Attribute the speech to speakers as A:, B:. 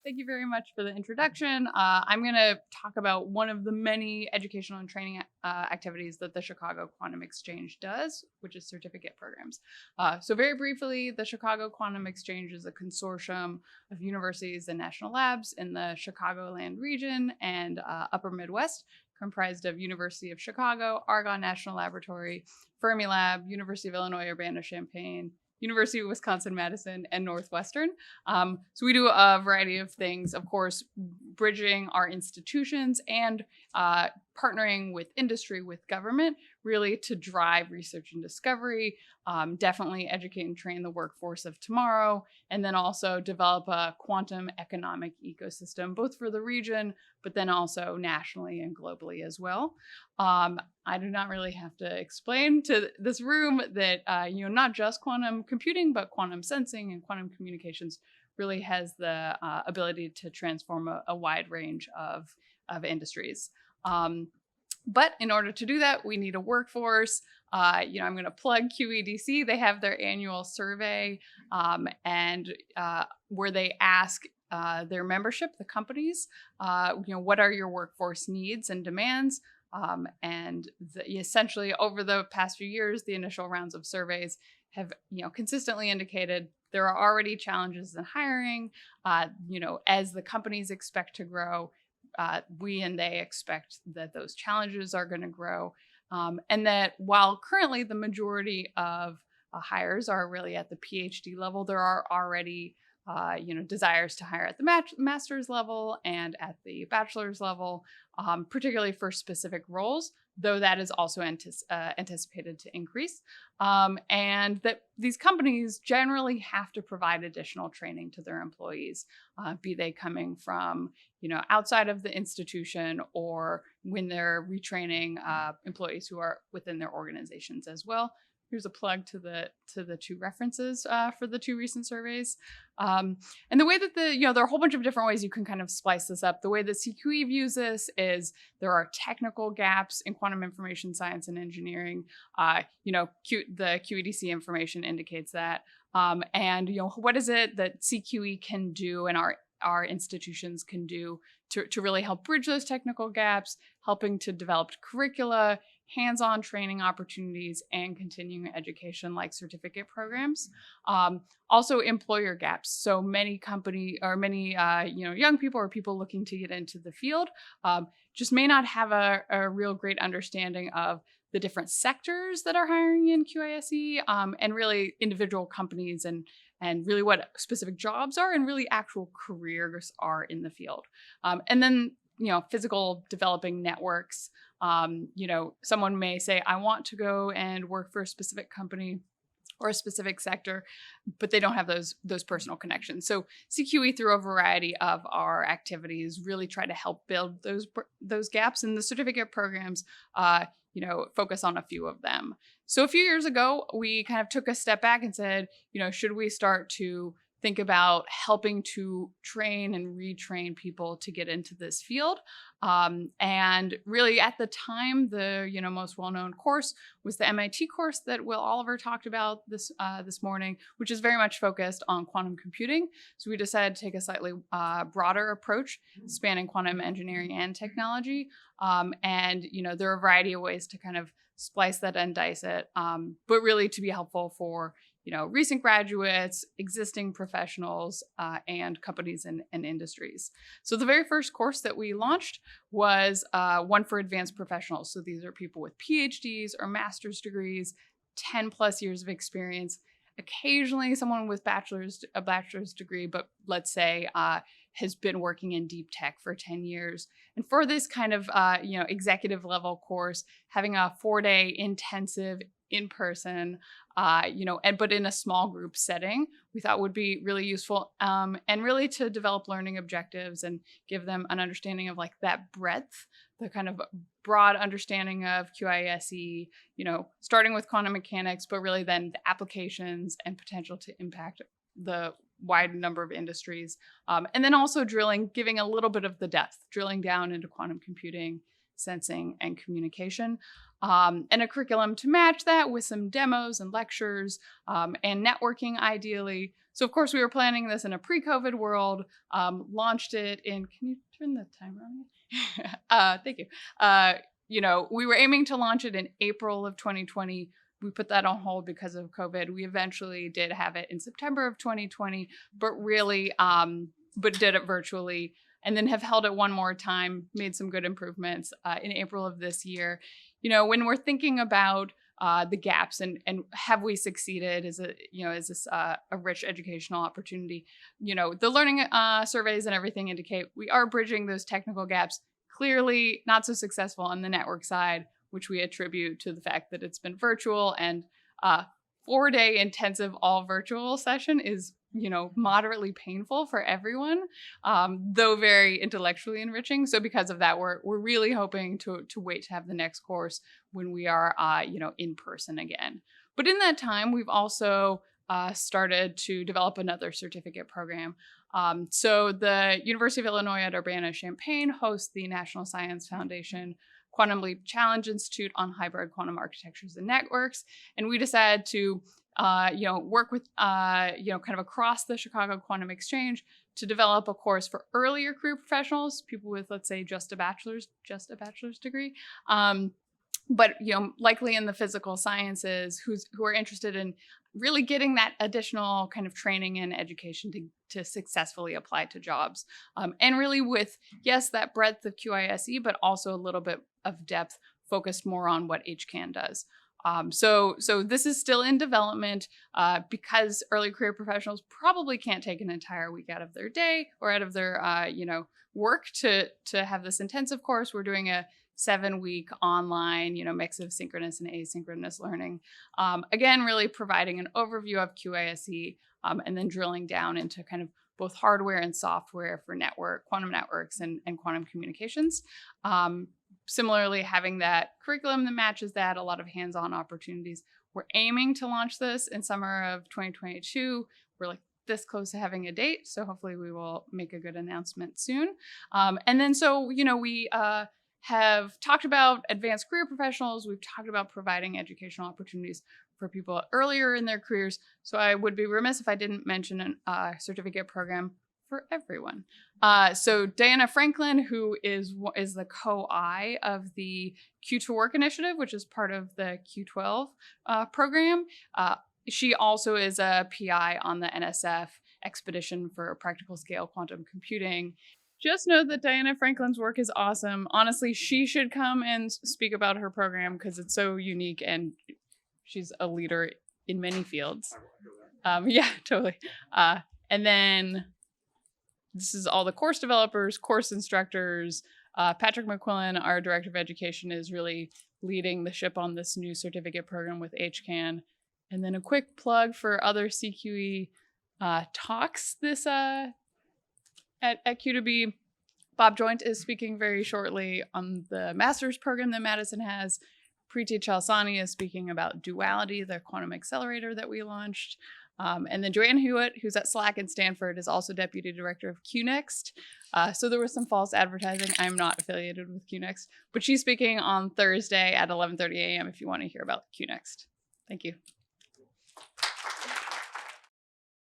A: Thank you very much for the introduction. I'm going to talk about one of the many educational and training activities that the Chicago Quantum Exchange does, which is certificate programs. So very briefly, the Chicago Quantum Exchange is a consortium of universities and national labs in the Chicagoland region and Upper Midwest, comprised of University of Chicago, Argonne National Laboratory, Fermilab, University of Illinois Urbana-Champaign, University of Wisconsin-Madison, and Northwestern. So we do a variety of things, of course, bridging our institutions and partnering with industry, with government, really to drive research and discovery, definitely educate and train the workforce of tomorrow, and then also develop a quantum economic ecosystem, both for the region, but then also nationally and globally as well. I do not really have to explain to this room that not just quantum computing, but quantum sensing and quantum communications really has the ability to transform a wide range of industries. But in order to do that, we need a workforce. I'm going to plug QEDC. They have their annual survey, and where they ask their membership, the companies, what are your workforce needs and demands? Essentially, over the past few years, the initial rounds of surveys have, consistently indicated there are already challenges in hiring. As the companies expect to grow, we and they expect that those challenges are going to grow, and that while currently the majority of hires are really at the PhD level, there are already desires to hire at the master's level and at the bachelor's level, particularly for specific roles, though that is also anticipated to increase. And that these companies generally have to provide additional training to their employees, be they coming from, outside of the institution or when they're retraining employees who are within their organizations as well. Here's a plug to the two references for the two recent surveys. And the way that there are a whole bunch of different ways you can kind of splice this up. The way that CQE views this is there are technical gaps in quantum information science and engineering. The QEDC information indicates that. And what is it that CQE can do and our institutions can do to really help bridge those technical gaps, helping to develop curricula, hands-on training opportunities, and continuing education like certificate programs. Also employer gaps. So many young people or people looking to get into the field just may not have a real great understanding of the different sectors that are hiring in QISE, and really individual companies and really what specific jobs are and really actual careers are in the field. And then, physical developing networks. Someone may say, I want to go and work for a specific company or a specific sector, but they don't have those personal connections. So CQE, through a variety of our activities, really try to help build those gaps, and the certificate programs focus on a few of them. So a few years ago, we kind of took a step back and said, should we start to think about helping to train and retrain people to get into this field? And really at the time, the most well-known course was the MIT course that Will Oliver talked about this morning, which is very much focused on quantum computing. So we decided to take a slightly broader approach, spanning quantum engineering and technology. And there are a variety of ways to kind of splice that and dice it, but really to be helpful for recent graduates, existing professionals, and companies and industries. So the very first course that we launched was one for advanced professionals. So these are people with PhDs or master's degrees, 10 plus years of experience, occasionally someone with a bachelor's degree, but let's say has been working in deep tech for 10 years. And for this kind of executive level course, having a 4-day intensive in-person, but in a small group setting, we thought would be really useful, and really to develop learning objectives and give them an understanding of like that breadth, the kind of broad understanding of QISE, starting with quantum mechanics, but really then the applications and potential to impact the wide number of industries. And then also giving a little bit of the depth, drilling down into quantum computing, sensing, and communication. And a curriculum to match that with some demos and lectures and networking ideally. So of course we were planning this in a pre-COVID world, launched it in, can you turn the timer on? Thank you. We were aiming to launch it in April of 2020. We put that on hold because of COVID. We eventually did have it in September of 2020, but did it virtually, and then have held it one more time, made some good improvements in April of this year. When we're thinking about the gaps and have we succeeded? Is this a rich educational opportunity? The learning surveys and everything indicate we are bridging those technical gaps. Clearly not so successful on the network side, which we attribute to the fact that it's been virtual, and 4-day intensive all virtual session is moderately painful for everyone, though very intellectually enriching. So because of that, we're really hoping to wait to have the next course when we are in person again. But in that time, we've also started to develop another certificate program. So the University of Illinois at Urbana-Champaign hosts the National Science Foundation Quantum Leap Challenge Institute on Hybrid Quantum Architectures and Networks. And we decided to work with, kind of across the Chicago Quantum Exchange to develop a course for earlier career professionals, people with, let's say, just a bachelor's degree, but likely in the physical sciences, who are interested in really getting that additional kind of training and education to successfully apply to jobs, and really with, yes, that breadth of QISE, but also a little bit of depth focused more on what HCAN does. So this is still in development because early career professionals probably can't take an entire week out of their day or out of their work to have this intensive course. We're doing a 7-week online, mix of synchronous and asynchronous learning. Again, really providing an overview of QISE and then drilling down into kind of both hardware and software for quantum networks and quantum communications. Similarly, having that curriculum that matches that, a lot of hands-on opportunities. We're aiming to launch this in summer of 2022. We're like this close to having a date, so hopefully we will make a good announcement soon. And then we have talked about advanced career professionals. We've talked about providing educational opportunities for people earlier in their careers. So I would be remiss if I didn't mention a certificate program for everyone. So Diana Franklin, who is the co-I of the Q2 Work Initiative, which is part of the Q12 program. She also is a PI on the NSF expedition for practical scale quantum computing. Just know that Diana Franklin's work is awesome. Honestly, she should come and speak about her program because it's so unique and she's a leader in many fields. Yeah, totally. And then this is all the course developers, course instructors. Patrick McQuillan, our director of education, is really leading the ship on this new certificate program with HCAN. And then a quick plug for other CQE talks this at Q2B. Bob Joint is speaking very shortly on the master's program that Madison has. Preeti Chalsani is speaking about Duality, the quantum accelerator that we launched. And then Joanne Hewitt, who's at SLAC in Stanford, is also deputy director of QNext. So there was some false advertising. I'm not affiliated with QNext, but she's speaking on Thursday at 11:30 a.m. if you want to hear about QNext. Thank you.